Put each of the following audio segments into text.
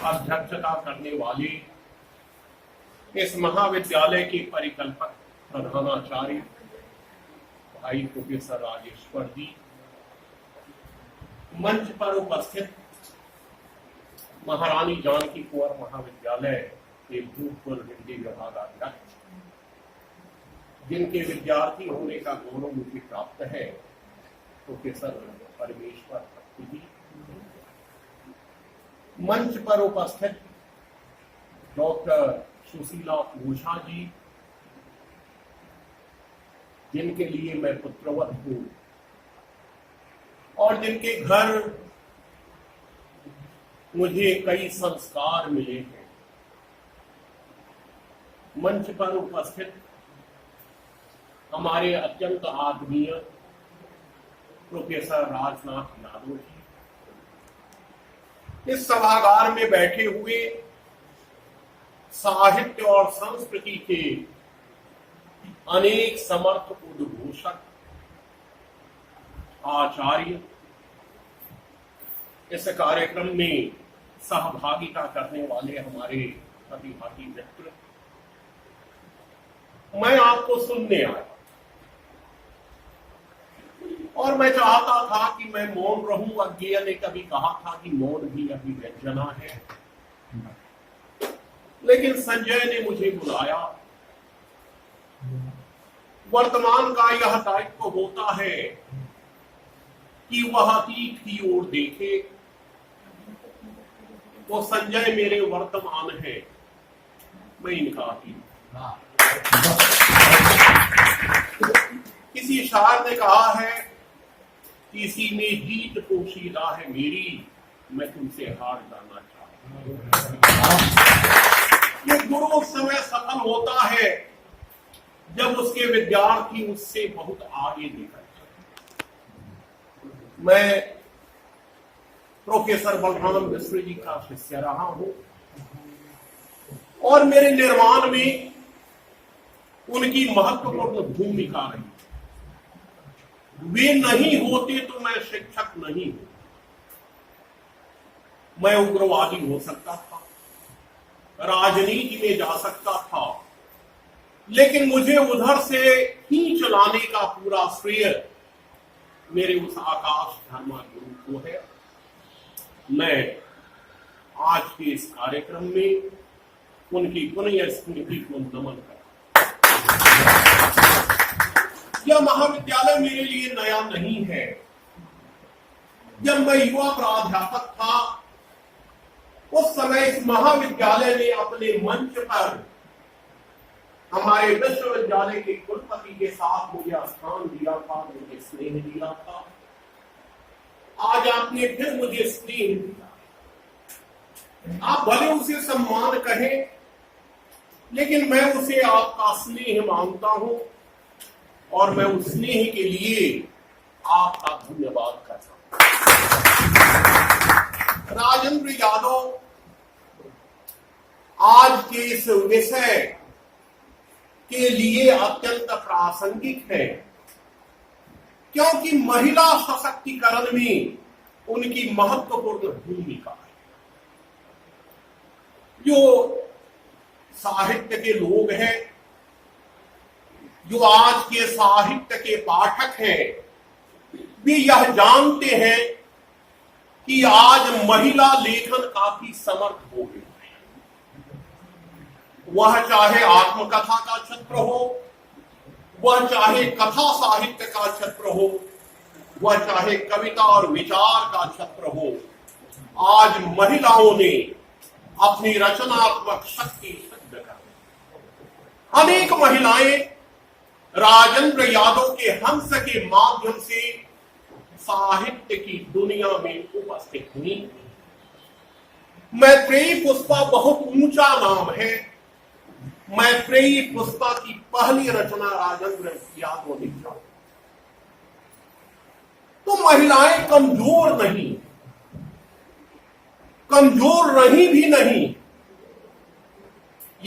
अध्यक्षता करने वाले इस महाविद्यालय के परिकल्पक प्रधानाचार्य भाई प्रोफेसर राजेश्वर जी, मंच पर उपस्थित महारानी जानकी कुंवर महाविद्यालय के भूतपूर्व हिंदी विभागाध्यक्ष, जिनके विद्यार्थी होने का गौरव मुझे प्राप्त है, प्रोफेसर परमेश्वर जी, मंच पर उपस्थित डॉक्टर सुशीला ओझा जी, जिनके लिए मैं पुत्रवत हूं और जिनके घर मुझे कई संस्कार मिले हैं, मंच पर उपस्थित हमारे अत्यंत आदरणीय प्रोफेसर राजनाथ यादव जी, इस सभागार में बैठे हुए साहित्य और संस्कृति के अनेक समर्थ उद्घोषक, आचार्य, इस कार्यक्रम में सहभागिता करने वाले हमारे प्रतिभागी मित्र, मैं आपको सुनने आया और मैं चाहता था कि मैं मौन रहूं। अज्ञेय ने कभी कहा था कि मौन भी अभिव्यंजना है, लेकिन संजय ने मुझे बुलाया। वर्तमान का यह दायित्व होता है कि वह अतीत की ओर देखे। वो संजय मेरे वर्तमान है, मैं इनका अतीत। किसी शायर ने कहा है कि इसी में जीत पोशीदा है मेरी, मैं तुमसे हार जाना चाहता हूं। ये गुरु उस समय सफल होता है जब उसके विद्यार्थी उससे बहुत आगे निकलते हैं। मैं प्रोफेसर बलराम मिश्र जी का शिष्य रहा हूं और मेरे निर्माण में उनकी महत्वपूर्ण भूमिका रही। वे नहीं होते तो मैं शिक्षक नहीं हूं। मैं उग्रवादी हो सकता था, राजनीति में जा सकता था, लेकिन मुझे उधर से खींच लाने का पूरा श्रेय मेरे उस आकाश धर्मा गुरु को है। मैं आज के इस कार्यक्रम में उनकी पुण्य स्मृति को नमन करता। यह महाविद्यालय मेरे लिए नया नहीं है। जब मैं युवा प्राध्यापक था, उस समय इस महाविद्यालय ने अपने मंच पर हमारे विश्वविद्यालय के कुलपति के साथ मुझे स्थान दिया था, मुझे स्नेह दिया था। आज आपने फिर मुझे स्नेह दिया। आप भले उसे सम्मान कहें, लेकिन मैं उसे आपका स्नेह मानता हूं और मैं उस स्नेह के लिए आपका धन्यवाद करता हूं। राजेंद्र यादव आज के इस विषय के लिए अत्यंत प्रासंगिक है, क्योंकि महिला सशक्तिकरण में उनकी महत्वपूर्ण भूमिका है। जो साहित्य के लोग हैं, जो आज के साहित्य के पाठक हैं, वे यह जानते हैं कि आज महिला लेखन काफी समर्थ हो गई। वह चाहे आत्मकथा का क्षेत्र हो, वह चाहे कथा साहित्य का क्षेत्र हो, वह चाहे कविता और विचार का क्षेत्र हो, आज महिलाओं ने अपनी रचनात्मक शक्ति सिद्ध कर दी। अनेक महिलाएं राजेंद्र यादव के हंस के माध्यम से साहित्य की दुनिया में उपस्थित हुई। मैत्रेयी पुष्पा बहुत ऊंचा नाम है। मैत्रेयी पुष्पा की पहली रचना राजेंद्र यादव ने लिखा। तो महिलाएं कमजोर नहीं, कमजोर रही भी नहीं।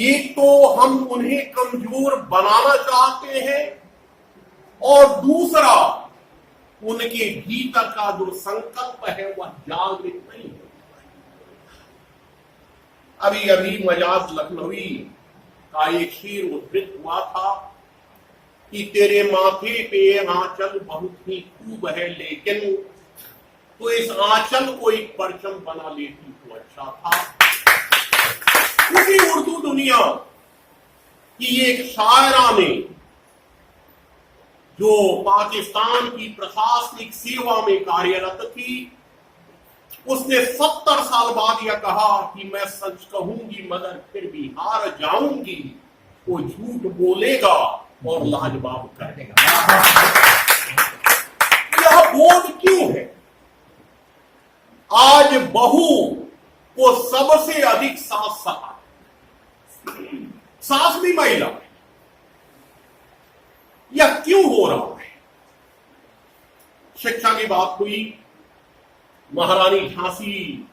एक तो हम उन्हें कमजोर बनाना चाहते हैं और दूसरा उनके भीतर का जो संकल्प है वह जागृत नहीं है। अभी अभी मजाज लखनवी का एक शेर उद्धृत हुआ था कि तेरे माथे पे आंचल बहुत ही खूब है, लेकिन तो इस आंचल को एक परचम बना लेती तो अच्छा था। पूरी उर्दू दुनिया की एक शायरा ने, जो पाकिस्तान की प्रशासनिक सेवा में कार्यरत थी, उसने 70 साल बाद यह कहा कि मैं सच कहूंगी मगर फिर भी हार जाऊंगी, वो झूठ बोलेगा और लाजवाब करेगा। यह बोध क्यों है? आज बहू को सबसे अधिक सास सहा, सास भी महिला है। यह क्यों हो रहा है? शिक्षा की बात हुई, महारानी झांसी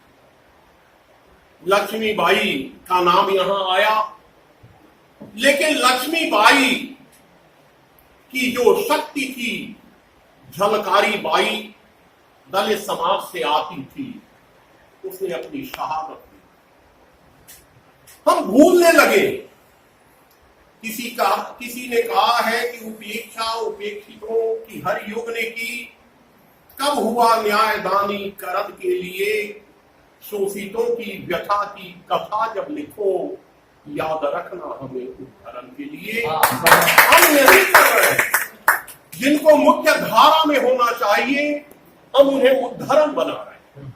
लक्ष्मीबाई का नाम यहां आया, लेकिन लक्ष्मीबाई की जो शक्ति थी, झलकारी बाई दलित समाज से आती थी, उसने अपनी शहादत दी। हम भूलने लगे। किसी ने कहा है कि उपेक्षा उपेक्षितों की हर युग ने की, कब हुआ न्यायदानी करद के लिए, शोषितों की व्यथा की कथा जब लिखो, याद रखना हमें उद्धरण के लिए। हम यही कर रहे हैं, जिनको मुख्य धारा में होना चाहिए हम उन्हें उद्धरण बना रहे हैं।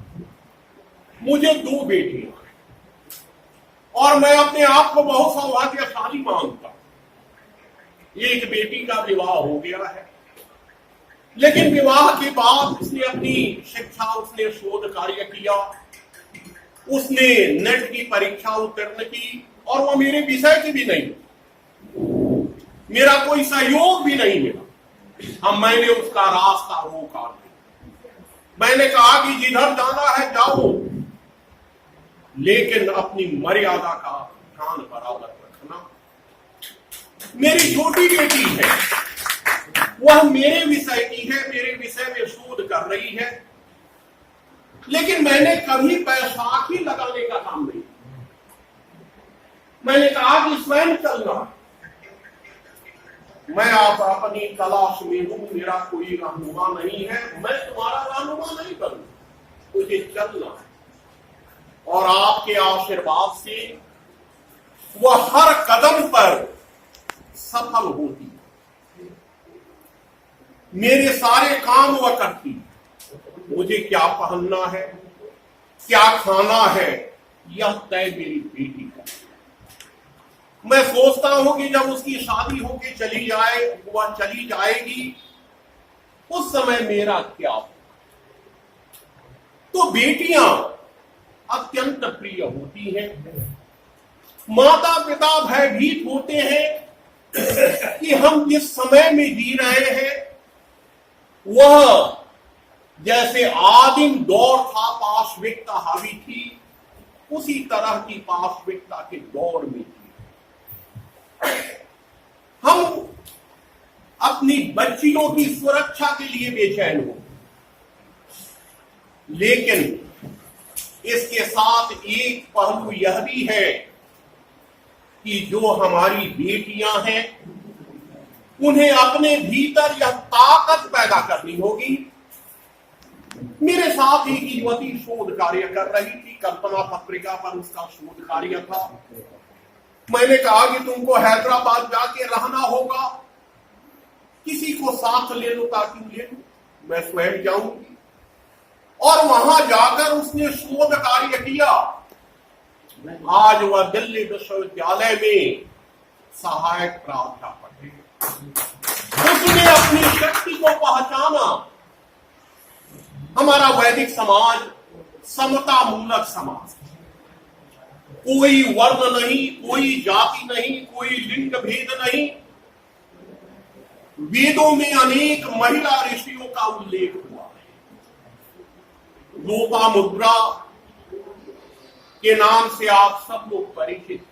मुझे 2 बेटियां हैं और मैं अपने आप को बहुत सौभाग्यशाली मानता हूं। एक बेटी का विवाह हो गया है, लेकिन विवाह के बाद उसने अपनी शिक्षा, उसने शोध कार्य किया, उसने नेट की परीक्षा उत्तीर्ण की, और वो मेरे विषय की भी नहीं, मेरा कोई सहयोग भी नहीं मिला। अब मैंने उसका रास्ता रोका, मैंने कहा कि जिधर जाना है जाओ, लेकिन अपनी मर्यादा का ध्यान बराबर रखना। मेरी छोटी बेटी है, वह मेरे विषय की है, मेरे विषय में शोध कर रही है, लेकिन मैंने कभी बैसाखी लगाने का काम नहीं। मैंने कहा कि स्वयं चलना, मैं आप अपनी तलाश में हूं, मेरा कोई रहनुमा नहीं है, मैं तुम्हारा रहनुमा नहीं करूंगा, मुझे चलना है। और आपके आशीर्वाद से वह हर कदम पर सफल होती, मेरे सारे काम वह करती। मुझे क्या पहनना है, क्या खाना है, यह तय मेरी बेटी का। मैं सोचता हूं कि जब उसकी शादी होके चली जाए, वह चली जाएगी, उस समय मेरा क्या होगा। तो बेटियां अत्यंत प्रिय होती हैं। माता पिता भयभीत होते हैं कि हम जिस समय में जी रहे हैं वह जैसे आदिम दौर था, पाशविकता हावी थी, उसी तरह की पाशविकता के दौर में थी। हम अपनी बच्चियों की सुरक्षा के लिए बेचैन हो, लेकिन इसके साथ एक पहलू यह भी है कि जो हमारी बेटियां हैं उन्हें अपने भीतर यह ताकत पैदा करनी होगी। मेरे साथ एक युवती शोध कार्य कर रही थी, कल्पना पत्रिका पर उसका शोध कार्य था। मैंने कहा कि तुमको हैदराबाद जाके रहना होगा, किसी को साथ ले लो ताकि ले लो, मैं स्वयं जाऊंगी। और वहां जाकर उसने शोध कार्य किया। आज वह दिल्ली विश्वविद्यालय में सहायक प्राध्यापक है। उसने अपनी शक्ति को पहचाना। हमारा वैदिक समाज समता मूलक समाज, कोई वर्ण नहीं, कोई जाति नहीं, कोई लिंग भेद नहीं। वेदों में अनेक महिला ऋषियों का उल्लेख हुआ है। लोपामुद्रा के नाम से आप सब लोग परिचित।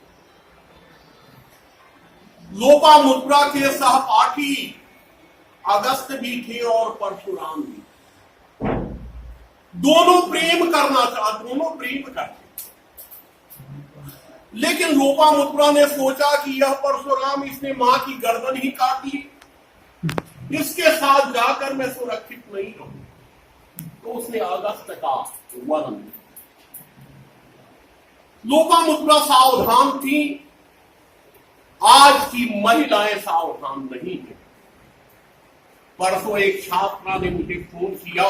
लोपामुद्रा के सहपाठी अगस्त भी थे और परशुराम भी। दोनों प्रेम करना चाहते, दोनों प्रेम करते। लेकिन लोपामुद्रा ने सोचा कि यह परशुराम, इसने मां की गर्दन ही काटी, इसके साथ जाकर मैं सुरक्षित नहीं रहूं, तो उसने अगस्त्य का वरण लिया। लोपामुद्रा सावधान थी, आज की महिलाएं सावधान नहीं है। परसों एक छात्रा ने मुझे फोन किया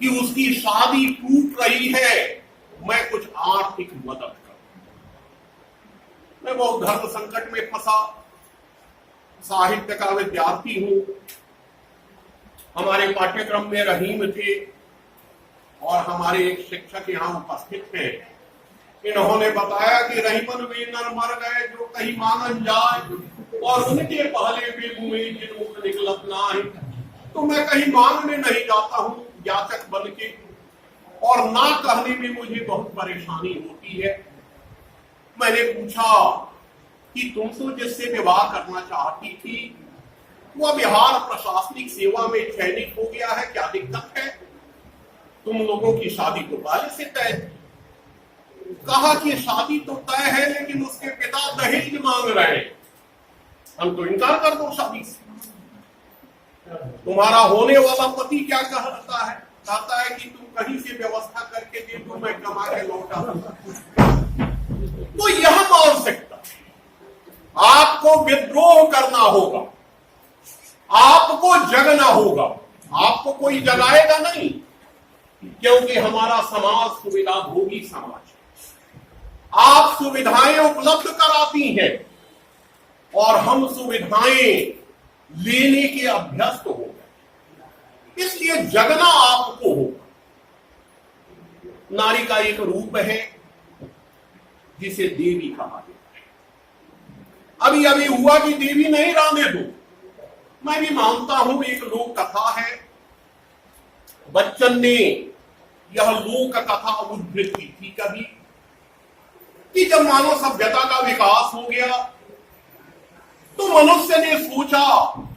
कि उसकी शादी टूट रही है, मैं कुछ आर्थिक मदद करूं। मैं बहुत धर्म संकट में फंसा, साहित्य का विद्यार्थी हूं, हमारे पाठ्यक्रम में रहीम थे और हमारे एक शिक्षक यहां उपस्थित थे। इन्होंने बताया कि रहीमन वे नर मर गए जो कहीं मांगन जाए और उनके पहले भी मुंह जिन मुख निकलत ना है। तो मैं कहीं मांगने नहीं जाता हूं याचक बन के, और ना कहने में मुझे बहुत परेशानी होती है। मैंने पूछा कि तुम तो जिससे विवाह करना चाहती थी वह बिहार प्रशासनिक सेवा में चयनित हो गया है, क्या दिक्कत है? तुम लोगों की शादी तो पहले से तय थी। कहा कि शादी तो तय है लेकिन उसके पिता दहेज मांग रहे हैं, हम तो इनकार कर दो शादी से। तुम्हारा होने वाला पति क्या कहता है? कहता है कि तुम कहीं से व्यवस्था करके दे दो, मैं कमा के लौटा दूंगा। तो यह मानसिकता, आपको विद्रोह करना होगा, आपको जगना होगा, आपको कोई जगाएगा नहीं, क्योंकि हमारा समाज सुविधा भोगी समाज है। आप सुविधाएं उपलब्ध कराती हैं और हम सुविधाएं लेने के अभ्यस्त हो गए, इसलिए जगना आपको होगा। नारी का एक रूप है जिसे देवी कहा जाता है। अभी अभी हुआ कि देवी नहीं रहने दो, मैं भी मानता हूं एक लोक कथा है। बच्चन ने यह लोक कथा उद्धृत की थी कभी कि जब मानव सभ्यता का विकास हो गया तो मनुष्य ने सोचा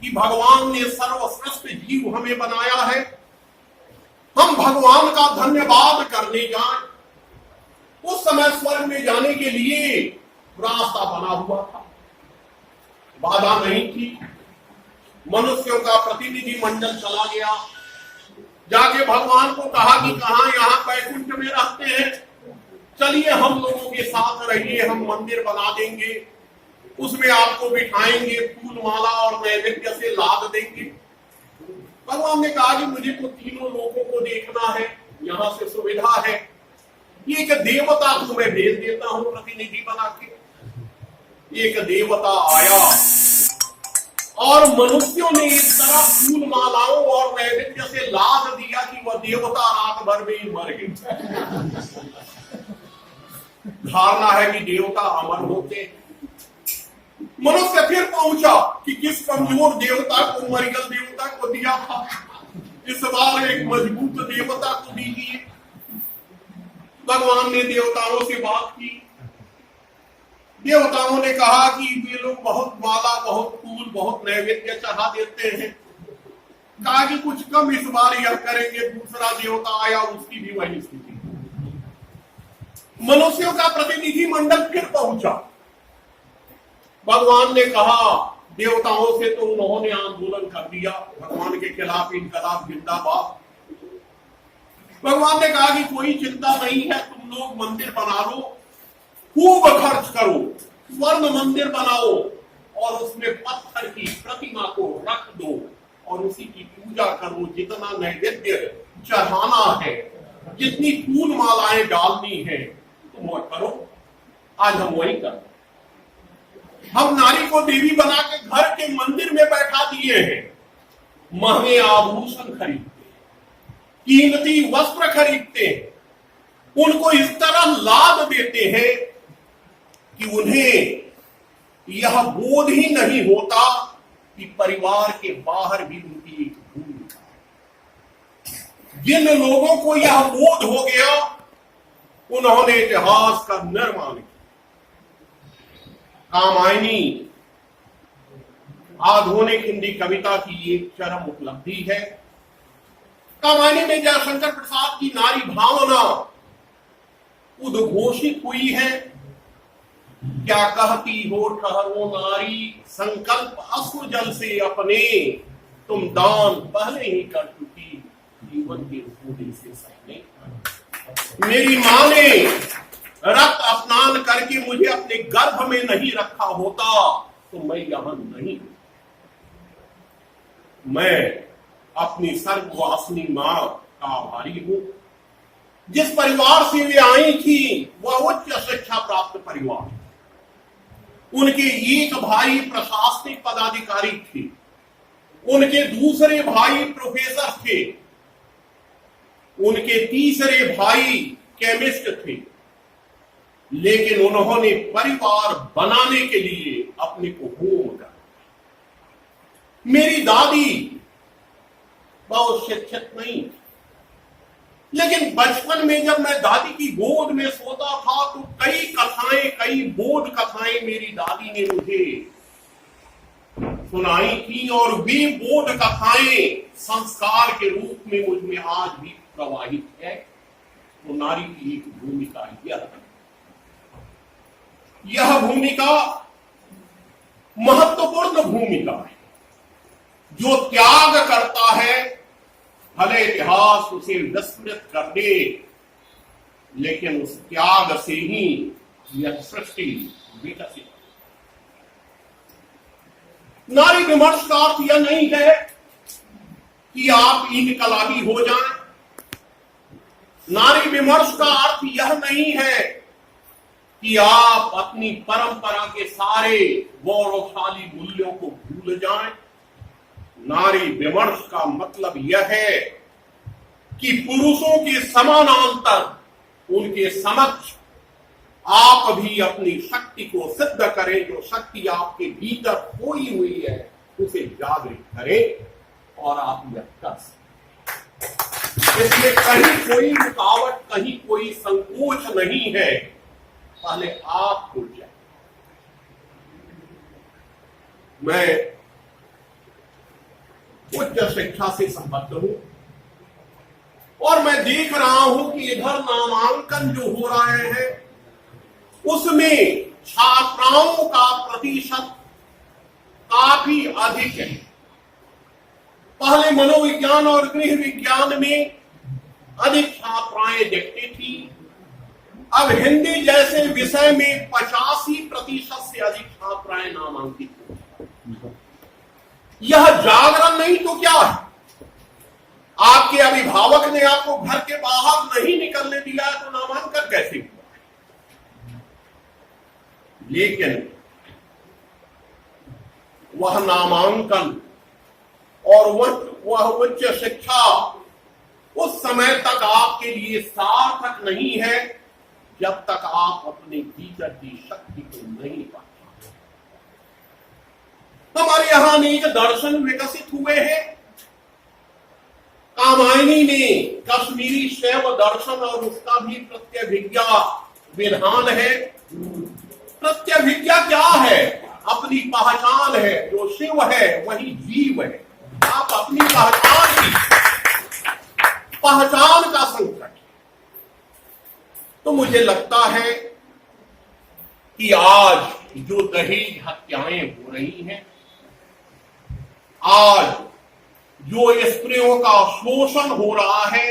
कि भगवान ने सर्वश्रेष्ठ जीव हमें बनाया है, हम भगवान का धन्यवाद करने जाएं। उस समय स्वर्ग में जाने के लिए रास्ता बना हुआ था, बाधा नहीं थी। मनुष्यों का प्रतिनिधि मंडल चला गया, जाके भगवान को कहा कि कहां यहां बैकुंठ में रहते हैं, चलिए हम लोगों के साथ रहिए, हम मंदिर बना देंगे, उसमें आपको बिठाएंगे, फूल माला और नैवेद्य से लाद देंगे। भगवान ने कहा कि मुझे तो तीनों लोगों को देखना है, यहां से सुविधा है, एक देवता को मैं भेज देता हूं प्रतिनिधि बना के। एक देवता आया और मनुष्यों ने इस तरह फूल मालाओं और नैवेद्य से लाद दिया कि वह देवता रात भर में ही मर गए। धारणा है कि देवता अमर होते। मनुष्य फिर पहुंचा कि किस कमजोर देवता को, मरियल देवता को दिया था, इस बार एक मजबूत देवता को दीजिए। भगवान ने देवताओं से बात की। देवताओं ने कहा कि वे लोग बहुत माला, बहुत फूल, बहुत नैवेद्य चढ़ा देते हैं। कहा कि कुछ कम इस बार यह करेंगे। दूसरा देवता आया, उसकी भी वही स्थिति। मनुष्यों का प्रतिनिधि मंडल फिर पहुंचा। भगवान ने कहा देवताओं से, तो उन्होंने आंदोलन कर दिया भगवान के खिलाफ, इनकलाब जिंदाबाद। भगवान ने कहा कि कोई चिंता नहीं है, तुम लोग मंदिर बना लो, खूब खर्च करो, स्वर्ण मंदिर बनाओ और उसमें पत्थर की प्रतिमा को रख दो और उसी की पूजा करो। जितना नैवेद्य चढ़ाना है, जितनी फूल मालाएं डालनी है, तुम वह करो। आज हम वही करते। हम नारी को देवी बना के घर के मंदिर में बैठा दिए हैं, महंगे आभूषण खरीदते, कीमती वस्त्र खरीदते, उनको इस तरह लाद देते हैं कि उन्हें यह बोध ही नहीं होता कि परिवार के बाहर भी उनकी एक भूमिका है। जिन लोगों को यह बोध हो गया, उन्होंने इतिहास का निर्माण किया। कामायनी आधुनिक हिंदी कविता की एक चरम उपलब्धि है। कामायनी में जयशंकर प्रसाद की नारी भावना उद्घोषित हुई है। क्या कहती हो ठहरो नारी, संकल्प अश्रु जल से अपने, तुम दान पहले ही कर चुकी जीवन के बूढ़े से सहने। मेरी माँ ने रक्त स्नान करके मुझे अपने गर्भ में नहीं रखा होता तो मैं यहां नहीं। मैं अपनी सर्ववासिनी मां का आभारी हूं। जिस परिवार से वे आई थी वह उच्च शिक्षा प्राप्त परिवार। उनके एक भाई प्रशासनिक पदाधिकारी थे, उनके दूसरे भाई प्रोफेसर थे, उनके तीसरे भाई केमिस्ट थे। लेकिन उन्होंने परिवार बनाने के लिए अपने को होम कर। मेरी दादी बहुत शिक्षित नहीं, लेकिन बचपन में जब मैं दादी की गोद में सोता था तो कई कथाएं, कई बोध कथाएं मेरी दादी ने मुझे सुनाई थी और वे बोध कथाएं संस्कार के रूप में मुझ में आज भी प्रवाहित है। तो नारी की एक भूमिका यह भूमिका महत्वपूर्ण भूमिका है। जो त्याग करता है भले इतिहास उसे विस्मृत कर दे, लेकिन उस त्याग से ही यह सृष्टि विकसित। नारी विमर्श का अर्थ यह नहीं है कि आप इनकलाबी हो जाएं। नारी विमर्श का अर्थ यह नहीं है कि आप अपनी परंपरा के सारे गौरवशाली मूल्यों को भूल जाएं। नारी विमर्श का मतलब यह है कि पुरुषों के समानांतर उनके समक्ष आप भी अपनी शक्ति को सिद्ध करें। जो शक्ति आपके भीतर खोई हुई है उसे जागृत करें और आप यह कर सकते। इसमें कहीं कोई रुकावट, कहीं कोई संकोच नहीं है। पहले आप खुल जाए। मैं उच्च शिक्षा से संबद्ध हूं और मैं देख रहा हूं कि इधर नामांकन जो हो रहे हैं उसमें छात्राओं का प्रतिशत काफी अधिक है। पहले मनोविज्ञान और गृह विज्ञान में अधिक छात्राएं दिखती थी। अब हिंदी जैसे विषय में 85% से अधिक छात्राएं नामांकित होती। यह जागरण नहीं तो क्या है? आपके अभिभावक ने आपको घर के बाहर नहीं निकलने दिया है तो नामांकन कैसे हुआ? लेकिन वह नामांकन और वह उच्च शिक्षा उस समय तक आपके लिए सार्थक नहीं है जब तक आप अपने भीतर की शक्ति को नहीं पाते। हमारे यहां अनेक दर्शन विकसित हुए हैं। कामायनी में कश्मीरी शैव दर्शन और उसका भी प्रत्यभिज्ञा विधान है। प्रत्यभिज्ञा क्या है? अपनी पहचान है। जो शिव है वही जीव है। आप अपनी पहचान का संकट है। तो मुझे लगता है कि आज जो दहेज हत्याएं हो रही हैं, आज जो स्त्रियों का शोषण हो रहा है,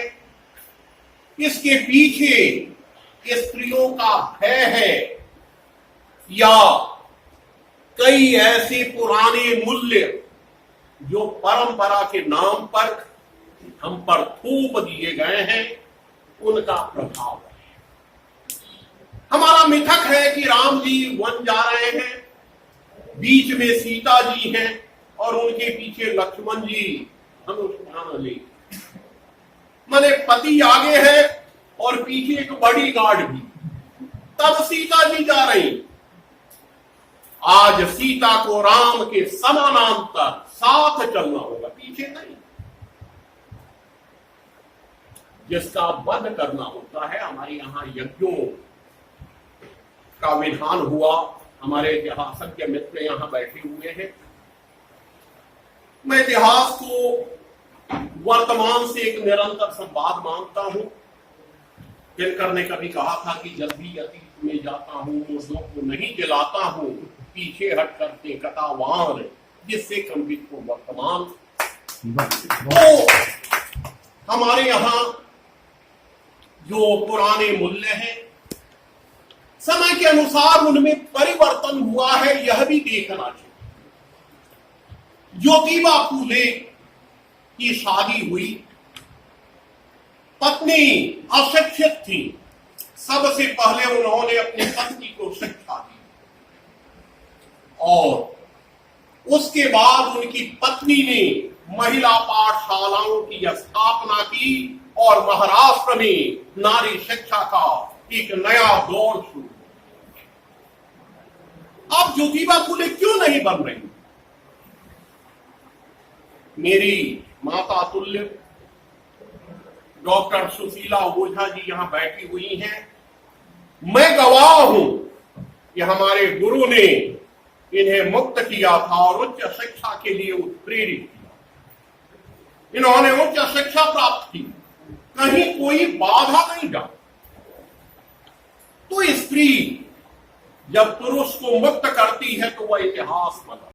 इसके पीछे स्त्रियों का भय है या कई ऐसे पुराने मूल्य जो परंपरा के नाम पर हम पर थोप दिए गए हैं, उनका प्रभाव है। हमारा मिथक है कि राम जी वन जा रहे हैं, बीच में सीता जी हैं और उनके पीछे लक्ष्मण जी धनुष बाण ले। माने पति आगे है और पीछे एक बड़ी गार्ड भी, तब सीता जी जा रही। आज सीता को राम के समानांतर साथ चलना होगा, पीछे नहीं। जिसका वध करना होता है, हमारे यहाँ यज्ञों का विधान हुआ। हमारे इतिहासज्ञ मित्र यहां बैठे हुए हैं। मैं इतिहास को वर्तमान से एक निरंतर संवाद मानता हूं। दिनकर ने कभी कहा था कि जब भी अतीत में जाता हूं मुर्दों को नहीं जलाता हूं, पीछे हट करते कटावार जिससे कंपित हो वर्तमान। तो हमारे यहां जो पुराने मूल्य हैं समय के अनुसार उनमें परिवर्तन हुआ है, यह भी देखना चाहिए। ज्योतिबा फूले की शादी हुई, पत्नी अशिक्षित थी, सबसे पहले उन्होंने अपनी पत्नी को शिक्षा दी और उसके बाद उनकी पत्नी ने महिला पाठशालाओं की स्थापना की और महाराष्ट्र में नारी शिक्षा का एक नया दौर शुरू। अब ज्योतिबा फूले क्यों नहीं बन रही? मेरी माता तुल्य डॉक्टर सुशीला ओझा जी यहां बैठी हुई हैं। मैं गवाह हूं कि हमारे गुरु ने इन्हें मुक्त किया था और उच्च शिक्षा के लिए उत्प्रेरित किया। इन्होंने उच्च शिक्षा प्राप्त की, कहीं कोई बाधा नहीं डाली। तो स्त्री जब पुरुष को मुक्त करती है तो वह इतिहास बदलता है।